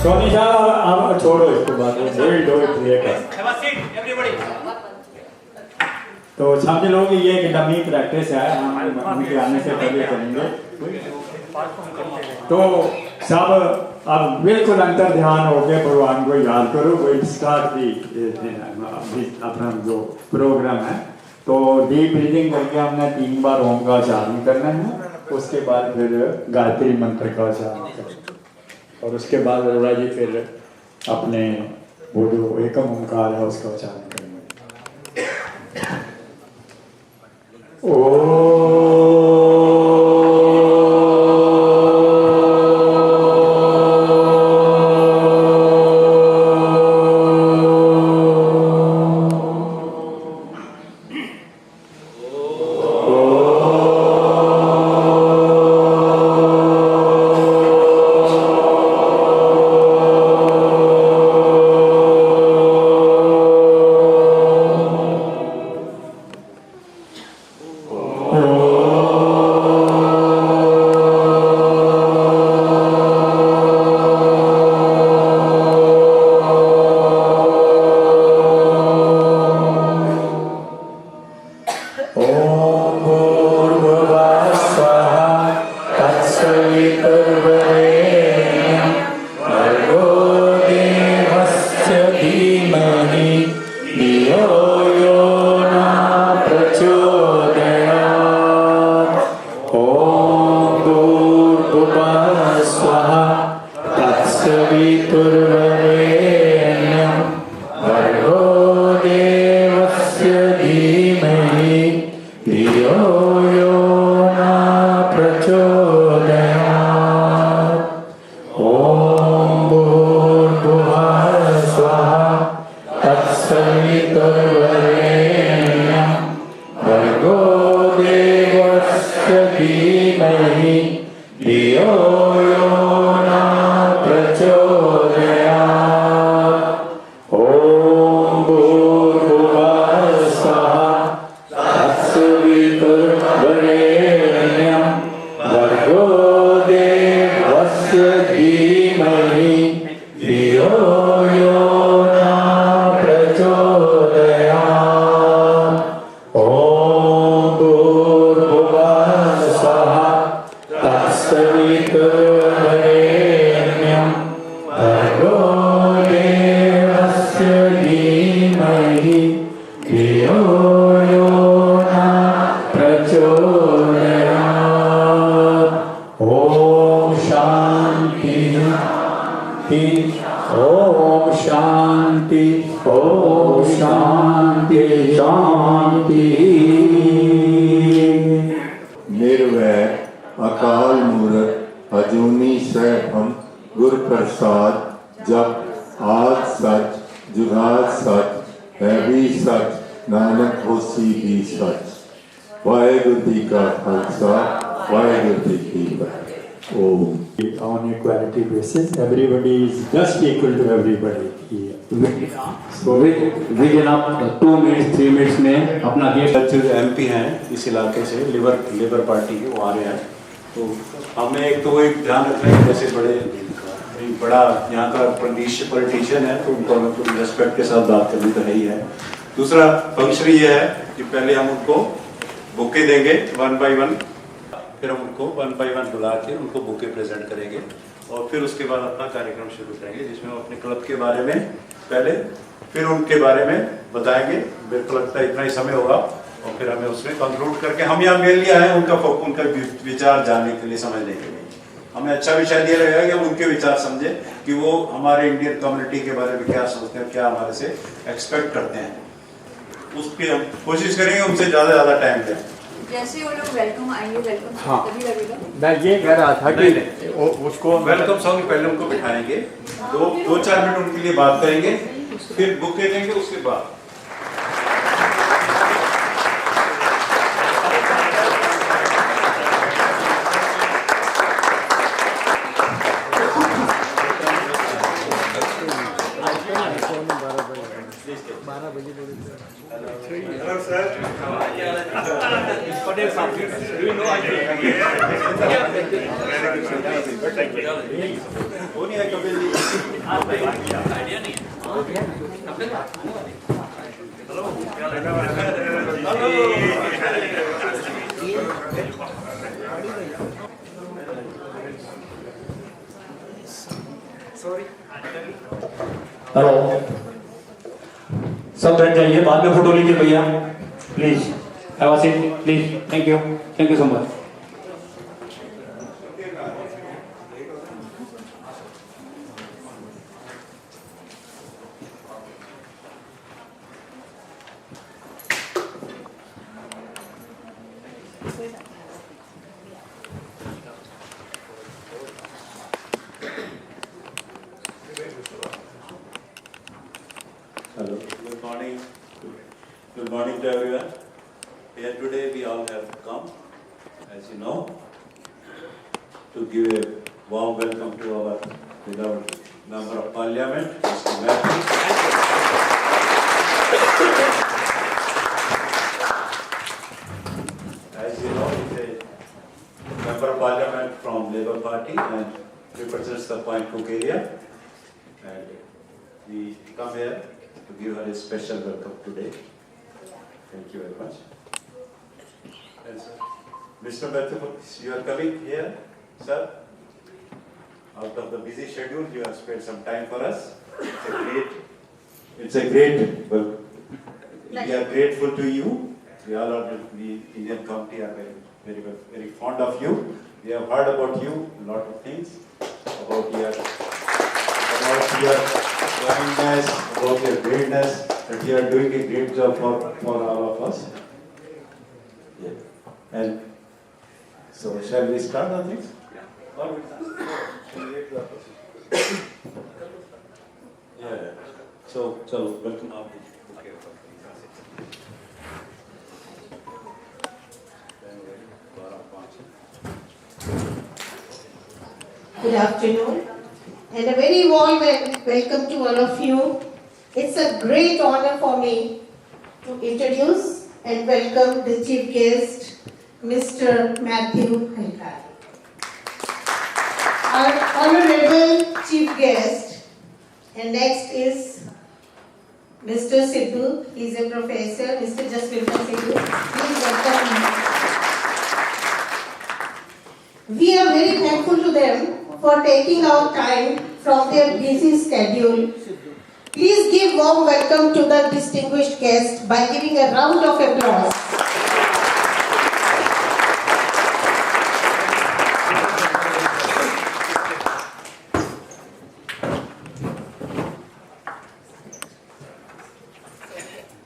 सोनी साहब आप छोड़ो इसको बात विल डू इट लेटर। तो समझ लो कि ये एक डमी प्रैक्टिस है, हम उनके आने से पहले करेंगे। तो सब अब बिल्कुल अंतर ध्यान होकर भगवान को याद करो। विल स्टार्ट दी अपना जो प्रोग्राम है। तो डीप ब्रीदिंग करके हमने 3 बार ओम का उच्चारण करना है, उसके बाद फिर गायत्री मंत्र का उच्चारण करना, और उसके बाद अरोड़ा जी फिर अपने वो जो एकम ओंकार है उसका उच्चारण करेंगे। On equality basis, everybody is just equal to everybody. So within up 2 minutes 3 minutes में अपना देश MP हैं इस इलाके से, लेबर पार्टी के, वो आ रहे हैं। तो हमें एक ध्यान रखना है, जैसे बड़ा यहाँ का पॉलिटिशियन है तो उनको हमें पूरी रेस्पेक्ट के साथ बात करनी तो है ही है। दूसरा फंक्शन ये है कि पहले हम उनको बुके देंगे 1 by 1, फिर हम उनको 1 by 1 बुला के उनको बुके प्रेजेंट करेंगे और फिर उसके बाद अपना कार्यक्रम शुरू करेंगे, जिसमें हम अपने क्लब के बारे में पहले, फिर उनके बारे में बताएंगे। मेरे को लगता है इतना ही समय होगा और फिर हमें उसमें कंक्लूड करके, हम यहाँ मिल लिया है उनका विचार जानने के लिए, समझने के लिए। हमें अच्छा भी शायद ये लगेगा कि हम उनके विचार समझे कि वो हमारे इंडियन कम्युनिटी के बारे में क्या सोचते हैं, क्या हमारे से एक्सपेक्ट करते हैं। उसकी हम कोशिश करेंगे उनसे ज़्यादा टाइम दें। जैसे वो लोग वेलकम आएंगे, वेलकम हाँ, तभी लगेगा। मैं ये कह रहा था कि उसको वेलकम सॉन्ग पहले उनको बिठाएंगे, 2-4 मिनट उनके लिए बात करेंगे, फिर बुके देंगे, उसके बाद Hello, sir. हेलो, सब बैठ जाइए, बाद में फोटो लीजिए भैया, please have a seat please, thank you so much. Hello, good morning. Good morning to everyone. Here today we all have come, as you know, to give a warm welcome to our beloved Member of Parliament, Mr. Matthew. As you know, he's a Member of Parliament from Labour Party and represents the Point Cook area. And we come here to give her a special welcome today. Thank you very much. And sir, Mr. Matthew, you are coming here, sir. Out of the busy schedule, you have spent some time for us. It's a great, well, we are grateful to you. We all are, the Indian community are very fond of you. We have heard about you, a lot of things, about your kindness, about your greatness, that you are doing a great job for all of us. Yeah. And so, shall we start on things? Yeah. So welcome up. Good afternoon and a very warm welcome to all of you. It's a great honor for me to introduce and welcome the chief guest, Mr. Matthew Halkari. Our honorable chief guest, and next is Mr. Sidhu. He's a professor. Mr. Jaswinter Sidhu. Please welcome him. We are very thankful to them for taking out time from their busy schedule. Please give warm welcome to the distinguished guest by giving a round of applause.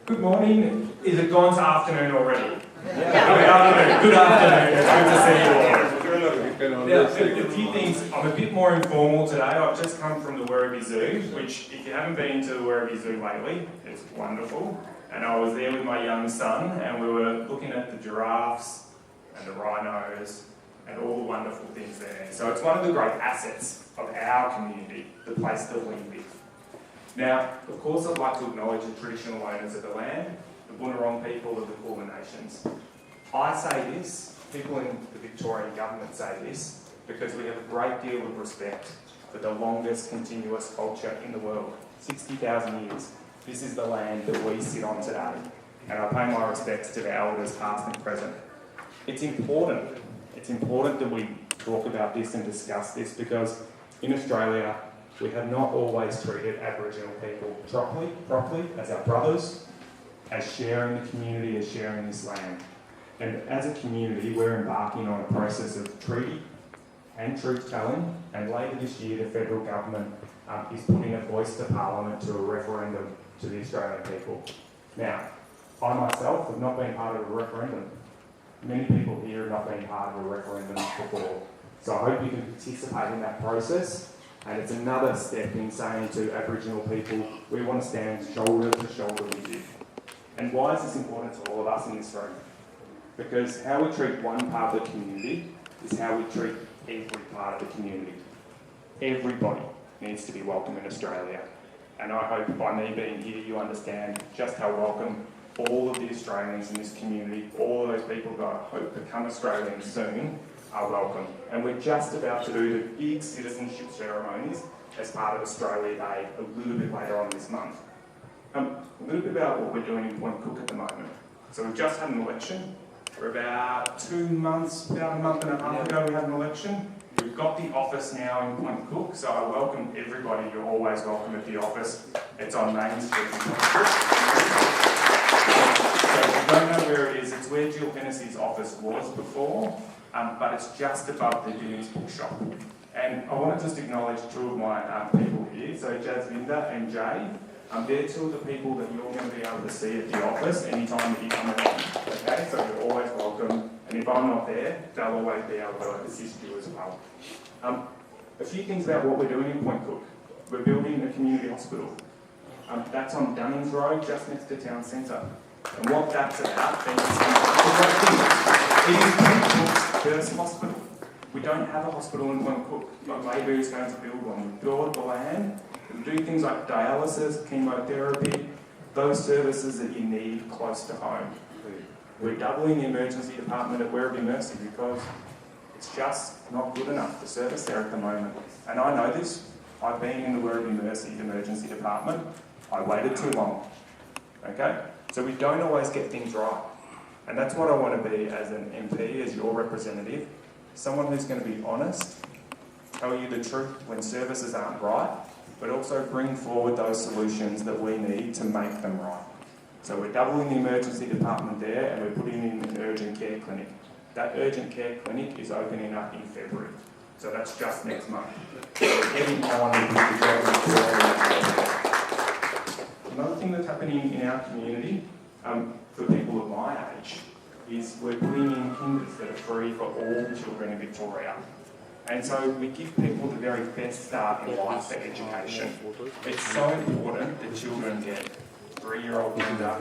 Good morning. Is it gone to afternoon already? Yeah. Good afternoon. Good to see you all. Now, a few things. I'm a bit more informal today. I've just come from the Werribee Zoo, which, if you haven't been to the Werribee Zoo lately, it's wonderful. And I was there with my young son, and we were looking at the giraffes and the rhinos and all the wonderful things there. So it's one of the great assets of our community, the place that we live. Now, of course, I'd like to acknowledge the traditional owners of the land, the Boonwurrung people of the Kulin Nations. I say this, people in the Victorian government say this, because we have a great deal of respect for the longest continuous culture in the world, 60,000 years. This is the land that we sit on today, and I pay my respects to the elders past and present. It's important that we talk about this and discuss this, because in Australia, we have not always treated Aboriginal people properly as our brothers, as sharing the community, as sharing this land. And as a community, we're embarking on a process of treaty and truth-telling, and later this year the federal government is putting a voice to Parliament to a referendum to the Australian people. Now, I myself have not been part of a referendum. Many people here have not been part of a referendum before. So I hope you can participate in that process. And it's another step in saying to Aboriginal people, we want to stand shoulder to shoulder with you. And why is this important to all of us in this room? Because how we treat one part of the community is how we treat every part of the community. Everybody needs to be welcome in Australia. And I hope by me being here, you understand just how welcome all of the Australians in this community, all of those people who I hope become Australians soon, are welcome. And we're just about to do the big citizenship ceremonies as part of Australia Day a little bit later on this month. A little bit about what we're doing in Point Cook at the moment. So we've just had an election. For about 2 months, about a month and a half ago, we had an election. We've got the office now in Point Cook, so I welcome everybody. You're always welcome at the office. It's on Main Street in Point Cook. So if you don't know where it is, it's where Jill Hennessey's office was before, but it's just above the Dinnings bookshop. And I want to just acknowledge two of my people here, so Jasvinda and Jay. They're two of the people that you're going to be able to see at the office anytime that you come along. Okay, so you're always welcome. And if I'm not there, they'll always be able to assist you as well. A few things about what we're doing in Point Cook. We're building a community hospital. That's on Dunnings Road, just next to town centre. And what that's about, it is Point Cook's first hospital. We don't have a hospital in Point Cook, but Labor is going to build one. We build the land. We do things like dialysis, chemotherapy, those services that you need close to home. We're doubling the emergency department at Werribee Mercy because it's just not good enough for service there at the moment. And I know this. I've been in the Werribee Mercy emergency department. I waited too long. Okay? So we don't always get things right. And that's what I want to be as an MP, as your representative. Someone who's going to be honest, tell you the truth when services aren't right, but also bring forward those solutions that we need to make them right. So we're doubling the emergency department there, and we're putting in an urgent care clinic. That urgent care clinic is opening up in February. So that's just next month. So we're getting on with the job. Another thing that's happening in our community, for people of my age, is we're putting in kinders that are free for all children in Victoria. And so we give people the very best start in life for education. It's so important that children get 3-year-old kinder,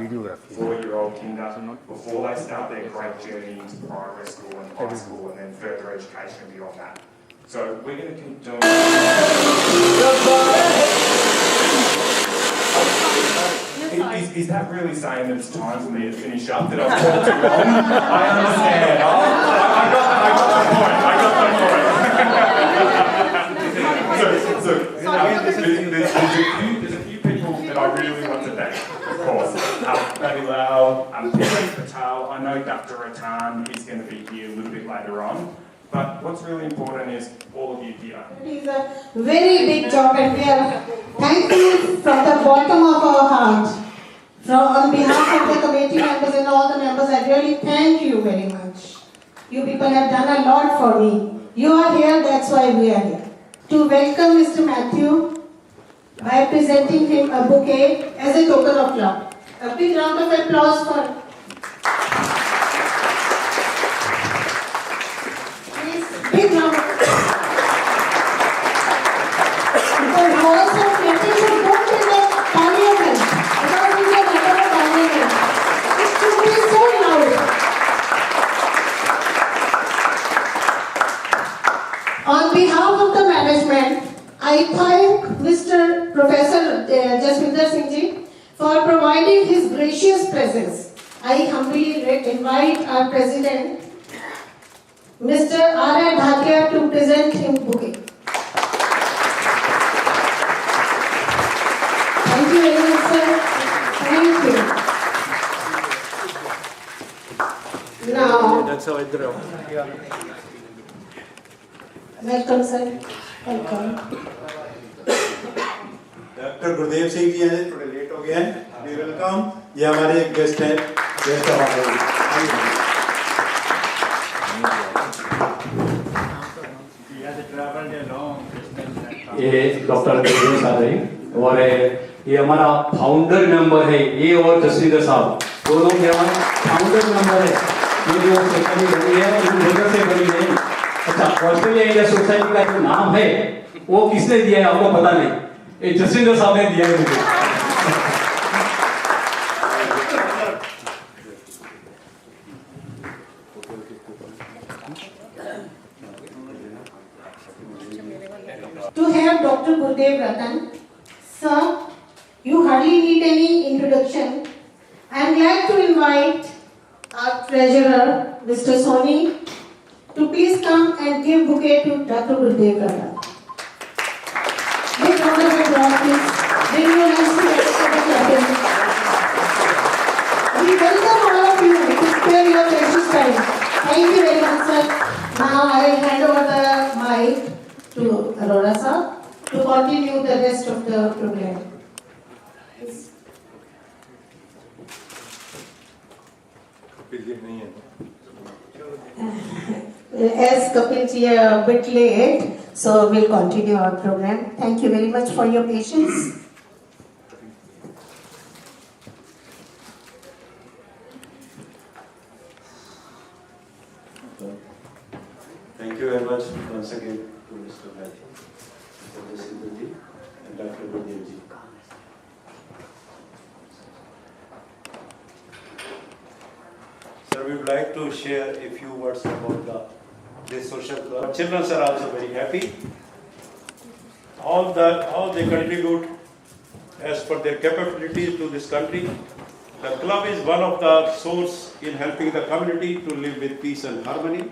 4-year-old kinder, before they start their great journey into primary school and high school and then further education beyond that. So we're going to keep doing Is that really saying that it's time for me to finish up, that I've talked too long? I understand. I got the point. There's a few people that I really want to thank, of course. Baby Lau, Pili Patel, I know Dr. Ratan is going to be here a little bit later on. But what's really important is all of you here. It is a very big job, and we are thankful from the bottom of our heart. On behalf of the committee members and all the members, I really thank you very much. You people have done a lot for me. You are here, that's why we are here. To welcome Mr. Matthew by presenting him a bouquet as a token of love. A big round of applause for. Big round of the voice of British should go to the parliament, because we are member of parliament. It should be so loud. On behalf of the management, I thank Mr. Professor Jaswinder Singh Ji for providing his gracious presence. I humbly invite our President, Mr. R.I. Bhatia, to present him bouquet. Thank you very much, sir. Thank you. Now, welcome, sir. Welcome. Doctor Gurdev Singh ji हैं, थोड़े late हो गए हैं। Welcome. ये हमारे एक guest हैं, guest हमारे। ये डॉक्टर गुरदेव साहब हैं और ये हमारा फाउंडर मेंबर है, ये और जसविंदर साहब दोनों के हमारे फाउंडर मेंबर है। ये जो सोसाइटी बनी है वो लेकर से बनी है। अच्छा, ऑस्ट्रेलिया इंडिया सोसाइटी का जो नाम है वो किसने दिया है आपको पता नहीं, ये जसविंदर साहब ने दिया है मुझे। To have Dr. Gurdev Ratan, sir, you hardly need any introduction. I am glad to invite our treasurer, Mr. Soni, to please come and give bouquet to Dr. Gurudev Rana. With honorable God, please bring your hands together for the captain. We welcome all of you to spare your precious time. Thank you very much, sir. Now I will hand over the mic to Arora sir to continue the rest of the program. As Kapil ji are a bit late, so we'll continue our program. Thank you very much for your patience. Thank you very much once again to Mr. Mathi, Dr. Sindhuji and Dr. Gurdevji. Sir, we would like to share a few words about this social club. Children are also very happy. All they contribute as per their capabilities to this country. The club is one of the source in helping the community to live with peace and harmony.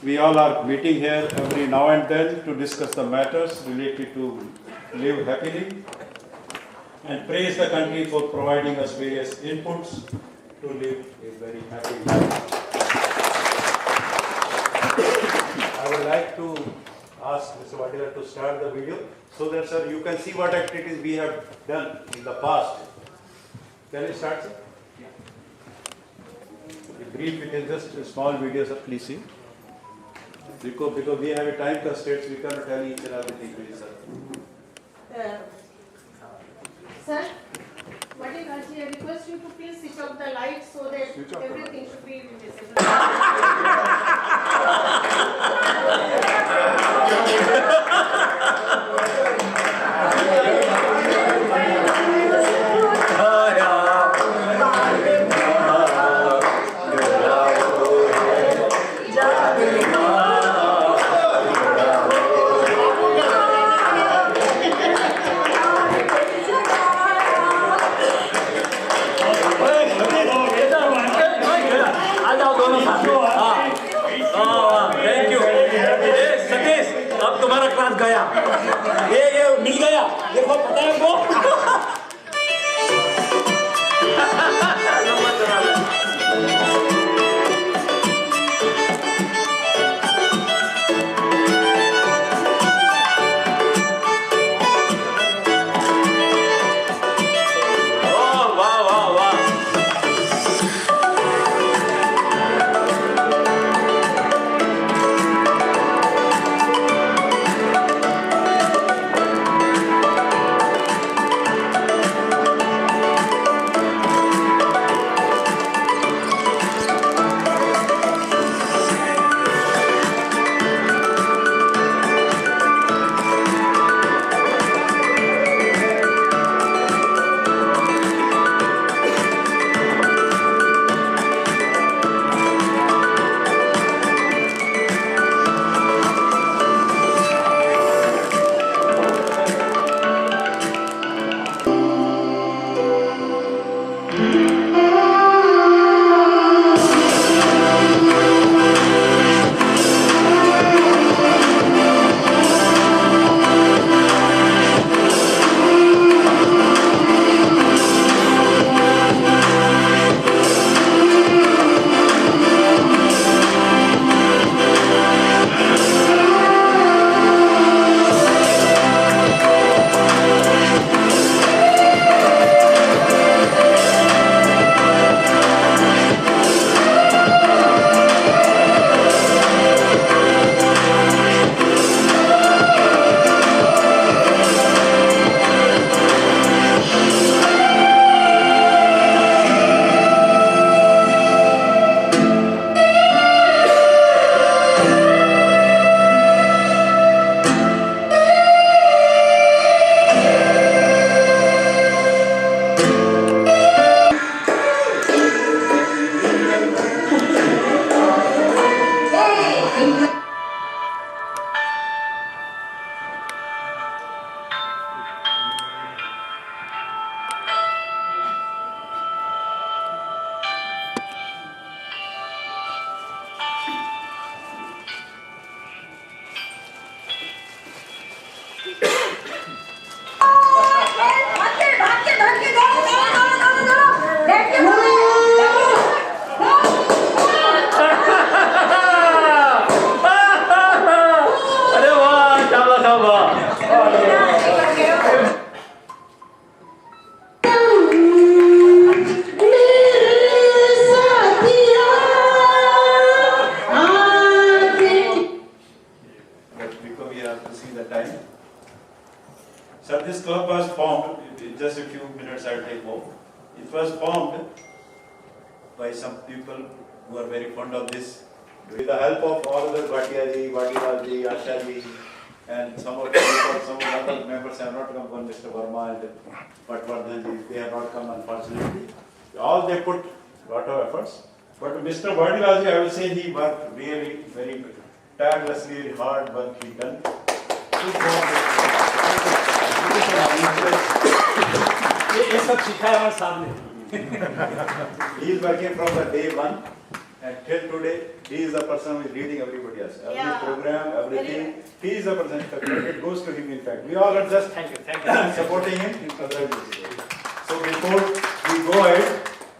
We all are meeting here every now and then to discuss the matters related to live happily and praise the country for providing us various inputs to live a very happy life. I would like to ask Mr. Vadila to start the video so that, sir, you can see what activities we have done in the past. Can you start, sir? Brief, it is just a small video, sir, please see. Because we have a time constraint, we cannot tell each and everything, please, sir. Sir, Madhikaji, I request you to please switch off the lights so that everything should be visible. we have to see the time. Sir, this club was formed, in just a few minutes I'll take more. It was formed by some people who are very fond of this. With the help of all the Bhatia ji, Vatilal ji, Asha ji, and some of the other members have not come, Mr. Verma and Patwardhan ji, they have not come unfortunately. All they put lot of efforts. But Mr. Vatilal ji, I will say he worked really very tirelessly hard work he done. ये सब सिखाया हमारे सामने. He is working from the day one and till today. He is the person who is leading everybody else. Every program, everything. He is the person. It goes to him. In fact, we all are just supporting him in other ways. So before we go ahead,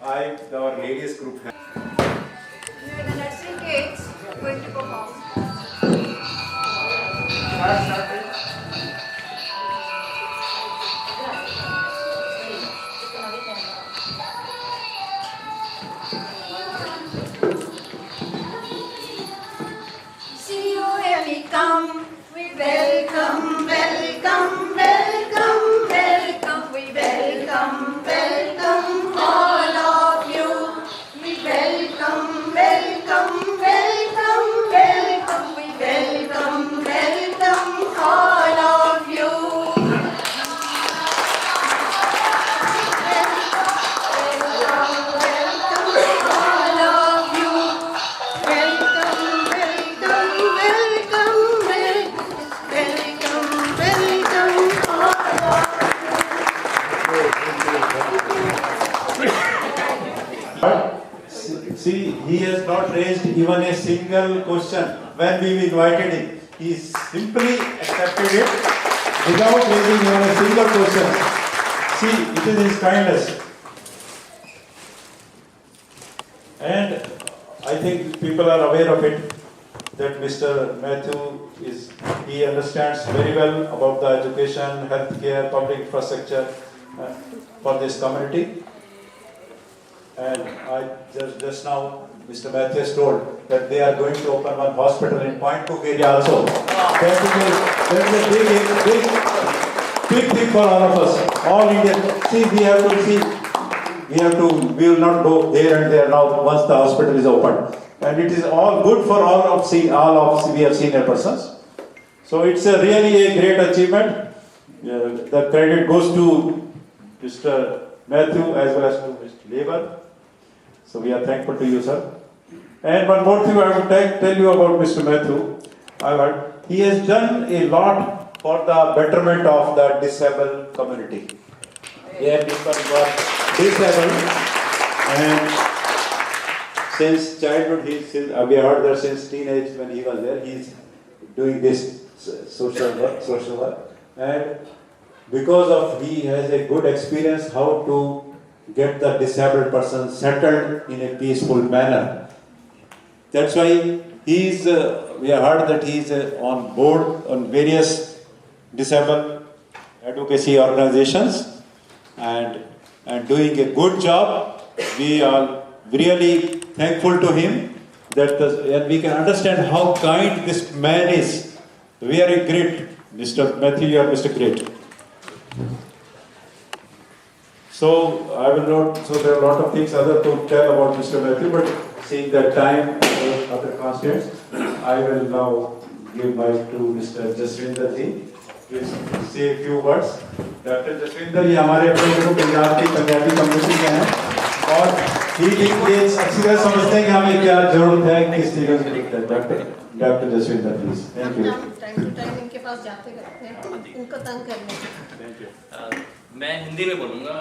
our ladies group. The nursery kids going to perform. See you here we come. We welcome, welcome, welcome, welcome. We welcome, welcome all of you. We welcome, welcome, welcome, welcome. We welcome, welcome all of you. See, he has not raised even a single question when we invited him. He simply accepted it without raising even a single question. See, it is his kindness. And I think people are aware of it, that Mr. Matthew he understands very well about the education, healthcare, public infrastructure for this community. And I just now, Mr. Matthew has told that they are going to open one hospital in Point Cook area also. That is a big thing for all of us, all Indians. We will not go there and there now once the hospital is opened. And it is all good for all of we are senior persons. So it's really a great achievement. The credit goes to Mr. Matthew as well as to Mr. Labour. So we are thankful to you, sir. And one more thing I would tell you about Mr. Matthew. He has done a lot for the betterment of the disabled community. Here people were disabled, and since childhood, we heard that since teenage when he was there, he is doing this social work. And because of he has a good experience how to get the disabled person settled in a peaceful manner. That's why we have heard that he is on board on various disabled advocacy organizations and doing a good job. We are really thankful to him and we can understand how kind this man is. Very great, Mr. Matthew, you are Mr. Great. So I will not. So there are a lot of things other to tell about Mr. Matthew, but seeing that time, other constituents, I will now give mic to Mr. Jaswinder ji. Please say a few words. Dr. Jaswinder जी हमारे अपने पंजाब की Punjabi community के हैं और ये अच्छी तरह समझते हैं कि हमें क्या जरूरत है किस चीज़ की जरूरत है. Doctor Jaswinder please. Thank you. Time to time इनके पास जाते करते हैं, उनको तंग करने से. Thank you. मैं हिंदी में बोलूँगा,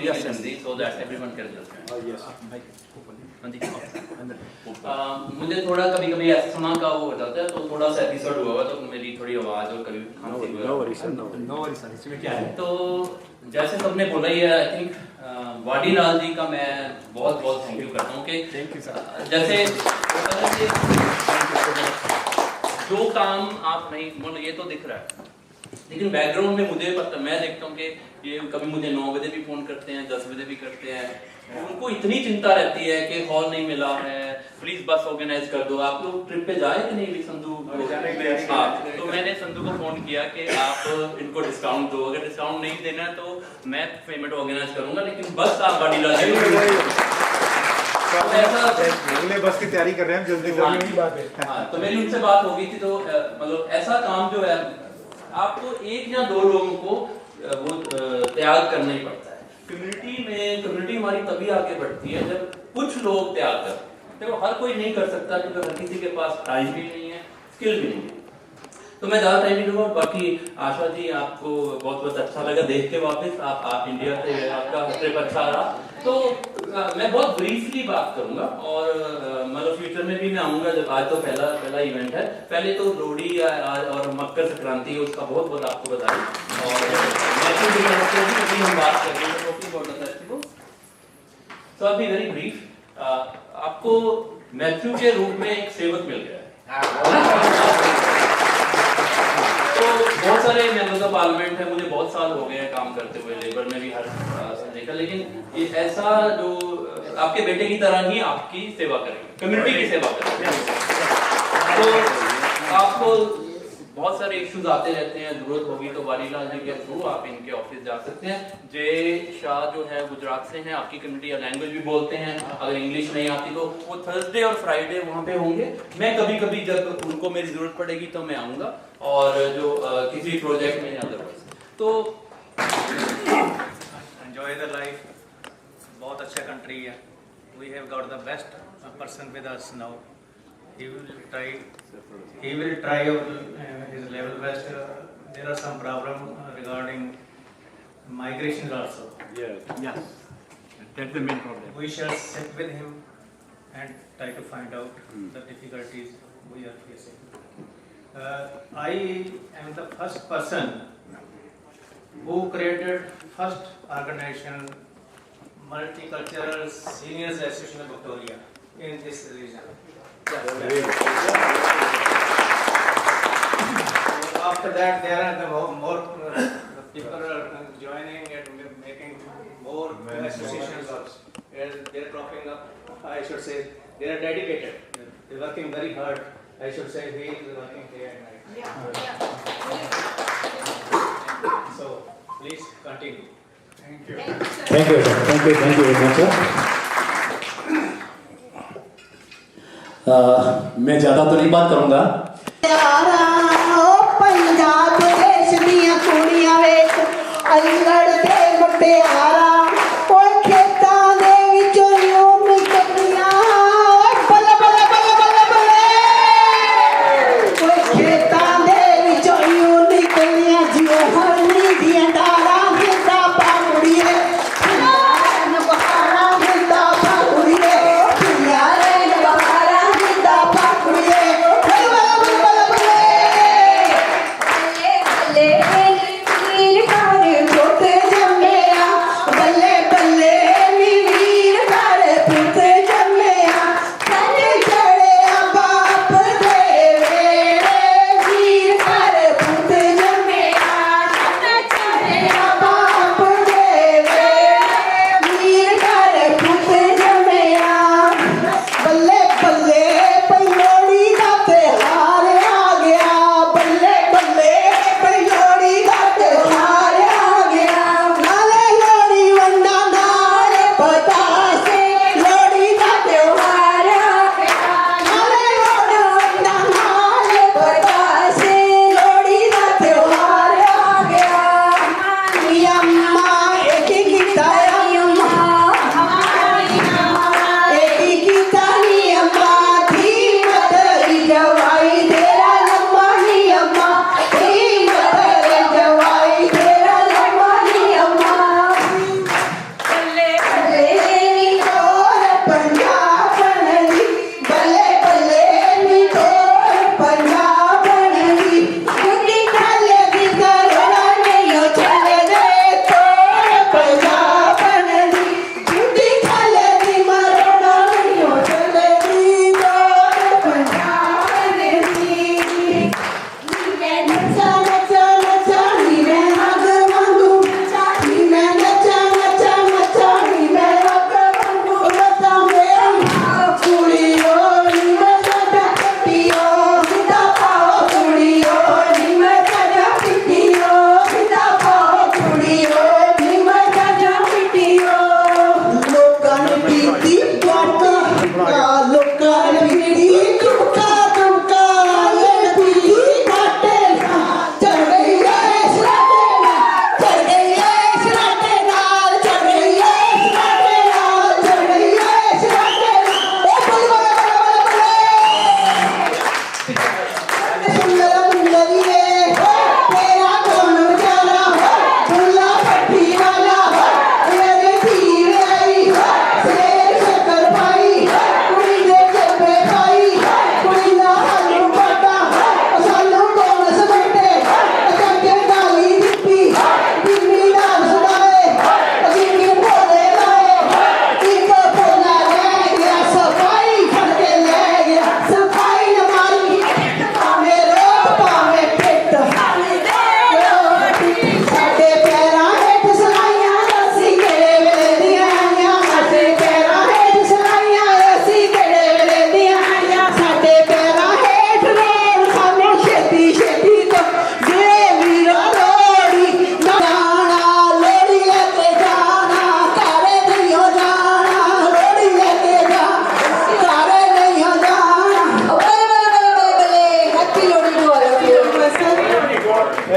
Hindi so that everyone can understand. मुझे थोड़ा कभी अस्थमा का वो हो जाता है, तो थोड़ा सा एपिसोड हुआ तो मेरी थोड़ी आवाज़ और कभी खांसी हुआ. इसमें क्या है? तो जैसे सबने बोला ही है, आई थिंक वाडीलाल जी का मैं बहुत बहुत थैंक यू करता हूँ कि थैंक यू सर. जैसे जो काम आप नहीं मतलब ये तो दिख रहा है, लेकिन बैकग्राउंड में मुझे पता, मैं देखता हूँ कि ये कभी मुझे 9 बजे भी फोन करते हैं, 10 बजे भी करते हैं. उनको इतनी चिंता रहती है कि हॉल नहीं मिला है, प्लीज बस ऑर्गेनाइज कर दो. आप लोग ट्रिप पे जाए कि नहीं संधू? हाँ, तो मैं मैंने संधू को फोन किया कि आप इनको डिस्काउंट दो, अगर डिस्काउंट नहीं देना है तो मैं पेमेंट ऑर्गेनाइज करूंगा, लेकिन बस आप वाडीलाल जी अगले बस की तैयारी कर रहे हैं जल्दी जल्दी। हाँ, तो मेरी उनसे बात हो गई थी, तो मतलब ऐसा काम जो है आपको एक या दो लोगों को वो त्याग करना ही पड़ता है। कम्युनिटी हमारी तभी आगे बढ़ती है जब कुछ लोग त्याग करते हैं। देखो हर कोई नहीं कर सकता, क्योंकि हर किसी के पास टाइम भी नहीं है, स्किल भी नहीं है। तो मैं ज़्यादा टाइम नहीं लूँगा। बाकी आशा जी, आपको बहुत बहुत अच्छा लगा देख के वापस आप इंडिया से आपका ट्रिप अच्छा रहा। तो मैं बहुत ब्रीफली बात करूंगा, और मतलब फ्यूचर में भी मैं आऊँगा। जब आज तो पहला इवेंट है, पहले तो लोहड़ी और मकर संक्रांति है, उसका बहुत बहुत आपको बधाई। और अभी हम बात कर रहे हैं तो अभी वेरी ब्रीफ, आपको मैथ्यू के रूप में एक सेवक मिल गया है। तो बहुत सारे मेंबर्स ऑफ पार्लियामेंट है, मुझे बहुत साल हो गए हैं काम करते हुए, लेबर में भी हर देखा, लेकिन ये ऐसा जो आपके बेटे की तरह ही आपकी सेवा करेंगे, कम्युनिटी की सेवा करेंगे। तो आपको बहुत सारे इश्यूज आते रहते हैं, जरूरत होगी तो वाडीलाल जी के थ्रू आप इनके ऑफिस जा सकते हैं। जय शाह जो है गुजरात से हैं, आपकी कम्युनिटी लैंग्वेज भी बोलते हैं, अगर इंग्लिश नहीं आती तो वो थर्सडे और फ्राइडे वहाँ पे होंगे। मैं कभी कभी जब उनको मेरी जरूरत पड़ेगी तो मैं आऊँगा, और जो किसी प्रोजेक्ट में अदरवाइज तो enjoy the life. बहुत अच्छा कंट्री है. We have got the best person with us now. He will try his level best. There are some problem regarding migration also. yeah, that's the main problem. We shall sit with him and try to find out the difficulties we are facing. I am the first person who created first organization, Multicultural Seniors Association of Victoria, in this region. After that, there are the more people are joining and making more associations also. They are cropping up. I should say they are dedicated. They are working very hard. I should say he is working day and night. So please continue. Thank you, sir. Thank you very much, sir. मैं ज़्यादा तो नहीं बात करूँगा। पंजाब देश दियां कुड़ियां वेख अलगड़ दे मुटियारा ओए खेतां दे विचों यूं निकलियां बल्ले बल्ले बल्ले बल्ले बल्ले ओए खेतां दे विचों यूं निकलियां जियो हरनी दियां डारां हिंदा पाउड़िए यारन बहारा हिंदा पाउड़िए यारन बहारा हिंदा पाउड़िए ले ले ले नील कारे छोटे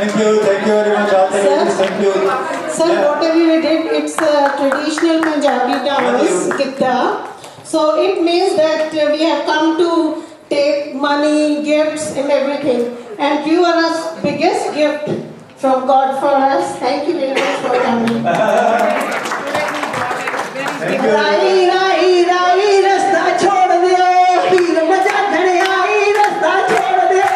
thank you very much. All the ladies, thank you. Sir, Yeah. whatever you did, it's a traditional Punjabi dance, Gitta. So it means that we have come to take money, gifts and everything. And you are our biggest gift from God for us. Thank you very much for coming. Thank you. Rai, rai, rai, rasta chhod diyo, heer majadhan aayi, rasta chhod diyo,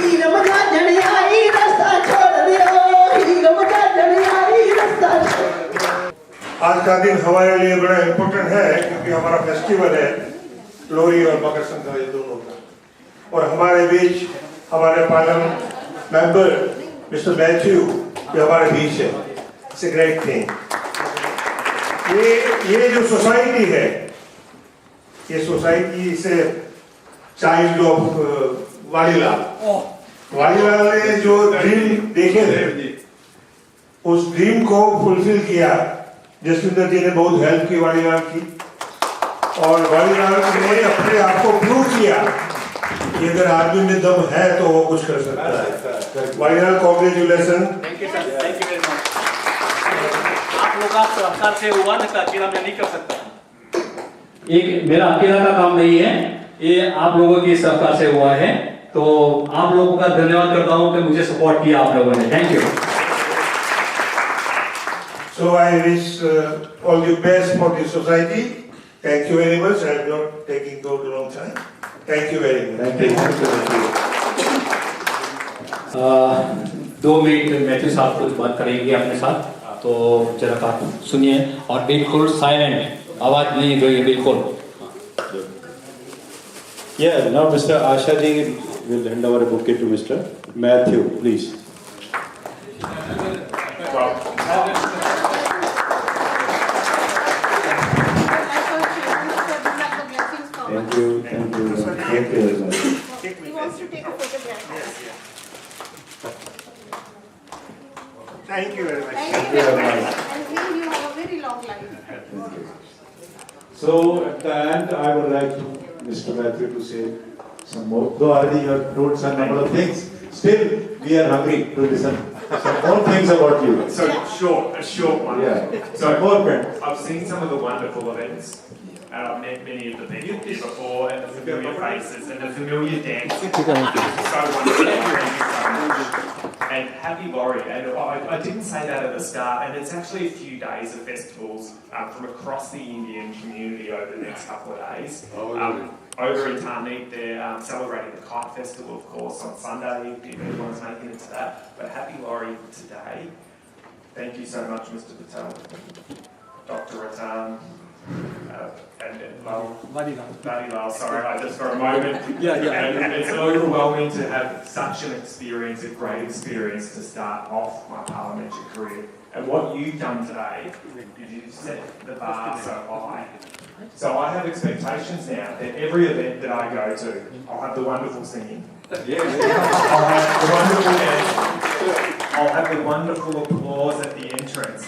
heer majadhan aayi, rasta chhod diyo, heer majadhan aayi, rasta chhod diyo. आज का दिन हमारे लिए बड़ा important है क्योंकि हमारा festival है लोहरी और मकर संक्रांति दोनों का। और हमारे बीच हमारे पार्लियामेंट मेंबर मिस्टर मैथ्यू भी हमारे बीच है। It's a great thing. ये जो सोसाइटी है, ये सोसाइटी से चाइल्ड ऑफ वालीलाल ने जो ड्रीम देखे थे उस ड्रीम को फुलफिल किया। जसविंदर जी ने बहुत हेल्प की वालीलाल की और वालीलाल ने अपने आप को प्रूव किया कि अगर आदमी में दम है तो वो कुछ कर सकता है। वालीलाल congratulation. Thank you sir, thank you very much. आप लोग का सहकार से हुआ ना, अकेला मैं नहीं कर सकता। एक मेरा अकेला का काम नहीं है, ये आप लोगों की सहकार से हुआ है। तो आप लोगों का धन्यवाद करता हूं कि मुझे सपोर्ट किया आप लोगों ने। Thank you. So I wish all the best for the society. Thank you very much. I am not taking too long time. Thank you very much. Thank you. 2 minute Matthew साहब कुछ बात करेंगे अपने साथ, तो जरा आप सुनिए और बिल्कुल साइलेंट, आवाज नहीं दोगे बिल्कुल। Yeah, now Mr. Asha ji will hand over a bouquet to Mr. Matthew, please. Thank you very much. He wants to take a photograph. Thank you very much. Thank you very much. And may you have a very long life. So at the end, I would like to Mr. Matthew to say some more. Though already you have told some number of things, still we are hungry to listen some more things about you. So a short one. Yeah. So More friends. I've seen some of the wonderful events. I've met many of the people before and the familiar faces and the familiar dances. So wonderful. Thank you so much. And happy Laurie. And I didn't say that at the start, and it's actually a few days of festivals from across the Indian community over the next couple of days. Over in Tarneet, they're celebrating the Kite Festival, of course, on Sunday, if everyone's making it to that. But happy Laurie today. Thank you so much, Mr. Patel, Dr. Ratan, and Vadilal, sorry, just for a moment. And it's overwhelming to have such an experience, a great experience to start off my parliamentary career. And what you've done today is you've set the bar so high. So I have expectations now that every event that I go to, I'll have the wonderful singing. I'll have the wonderful dancing. I'll have the wonderful applause at the entrance.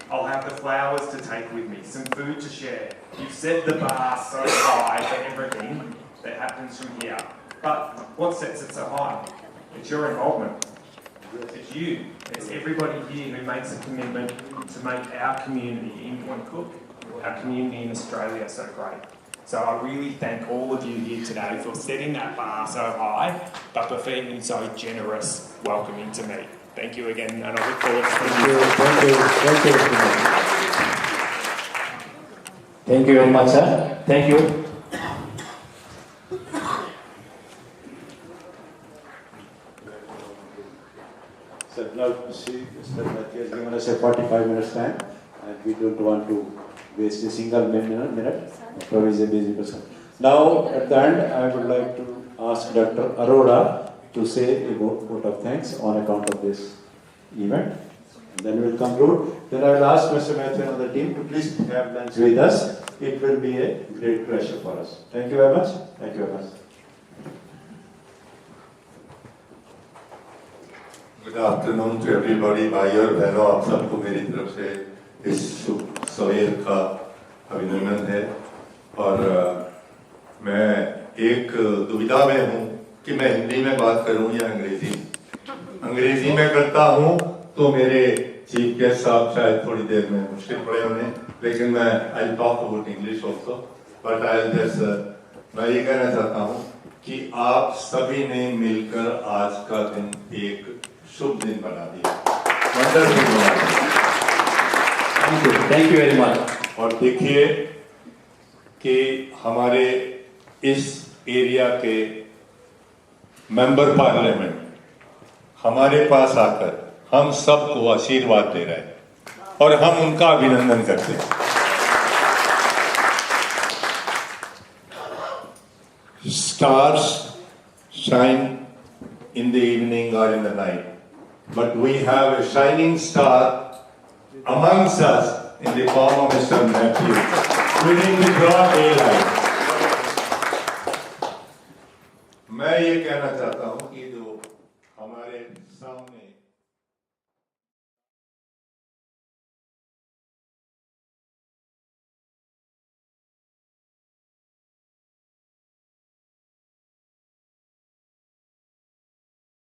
I'll have the flowers to take with me, some food to share. You've set the bar so high for everything that happens from here. But what sets it so high? It's your involvement. It's you. It's everybody here who makes a commitment to make our community in Cook, our community in Australia, so great. So I really thank all of you here today for setting that bar so high, but for being so generous, welcoming to me. Thank you again, and I look forward to seeing you. Thank you very much, sir. Thank you. So now see, Mr. Matthew has given us a 45 minutes time, and we don't want to waste a single minute. So he's a busy person. Now, at the end, I would like to ask Dr. Arora to say a vote of thanks on account of this event. Then we will conclude. Then I will ask Mr. Matthew and the team to please have lunch with us. It will be a great pleasure for us. Thank you very much. Thank you very much. Good afternoon to everybody. भाई और बहनों, आप सबको मेरी तरफ से इस शुभ सवेर का अभिनंदन है। और मैं एक दुविधा में हूँ कि मैं हिंदी में बात करूँ या अंग्रेजी। अंग्रेजी में करता हूँ तो मेरे चीफ गेस्ट साहब शायद थोड़ी देर में मुश्किल पड़े उन्हें, लेकिन मैं I talk about English also, but I just मैं ये कहना चाहता हूँ कि आप सभी ने मिलकर आज का दिन एक शुभ दिन बना दिया, वंडरफुल बना दिया। Thank you very much. और देखिए कि हमारे इस एरिया के मेंबर पार्लियामेंट हमारे पास आकर हम सबको आशीर्वाद दे रहे हैं और हम उनका अभिनंदन करते हैं। Stars shine in the evening or in the night, but we have a shining star amongst us in the form of Mr. Matthew, within the broad daylight. मैं ये कहना चाहता हूँ कि जो हमारे सामने